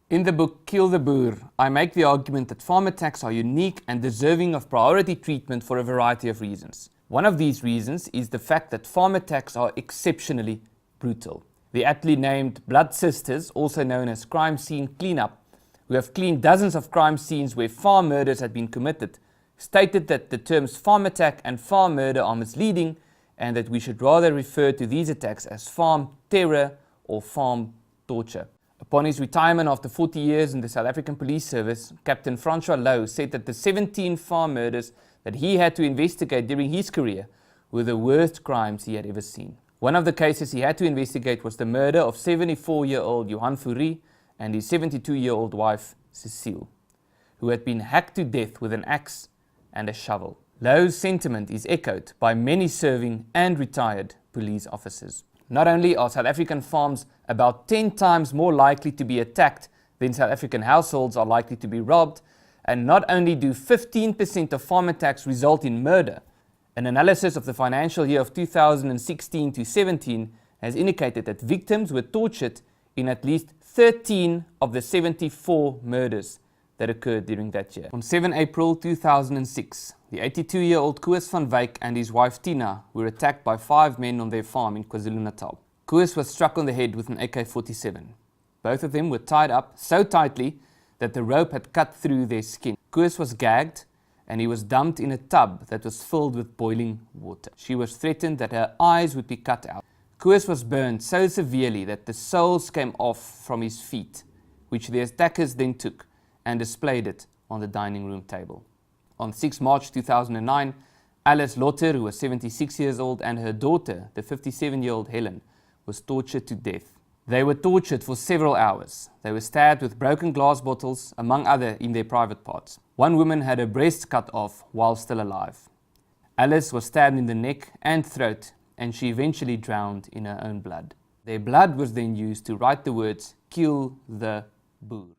In the book Kill the Boer, I make the argument that farm attacks are unique and deserving of priority treatment for a variety of reasons. One of these reasons is the fact that farm attacks are exceptionally brutal. The aptly named Blood Sisters, also known as crime scene cleanup, who have cleaned dozens of crime scenes where farm murders had been committed, stated that the terms farm attack and farm murder are misleading and that we should rather refer to these attacks as farm terror or farm torture. Upon his retirement after 40 years in the South African Police Service, Captain Francois Lowe said that the 17 farm murders that he had to investigate during his career were the worst crimes he had ever seen. One of the cases he had to investigate was the murder of 74-year-old Johan Fourie and his 72-year-old wife, Cecile, who had been hacked to death with an axe and a shovel. Lowe's sentiment is echoed by many serving and retired police officers. Not only are South African farms about 10 times more likely to be attacked than South African households are likely to be robbed, and not only do 15% of farm attacks result in murder, an analysis of the financial year of 2016 to 17 has indicated that victims were tortured in at least 13 of the 74 murders that occurred during that year. On 7 April 2006, the 82-year-old Koos van Wyk and his wife Tina were attacked by 5 men on their farm in KwaZulu-Natal. Koos was struck on the head with an AK-47. Both of them were tied up so tightly that the rope had cut through their skin. Koos was gagged and he was dumped in a tub that was filled with boiling water. She was threatened that her eyes would be cut out. Koos was burned so severely that the soles came off from his feet, which the attackers then took and displayed it on the dining room table. On 6 March 2009, Alice Lotter, who was 76 years old, and her daughter, the 57-year-old Helen, was tortured to death. They were tortured for several hours. They were stabbed with broken glass bottles, among other in their private parts. One woman had her breast cut off while still alive. Alice was stabbed in the neck and throat, and she eventually drowned in her own blood. Their blood was then used to write the words, "Kill the Boer."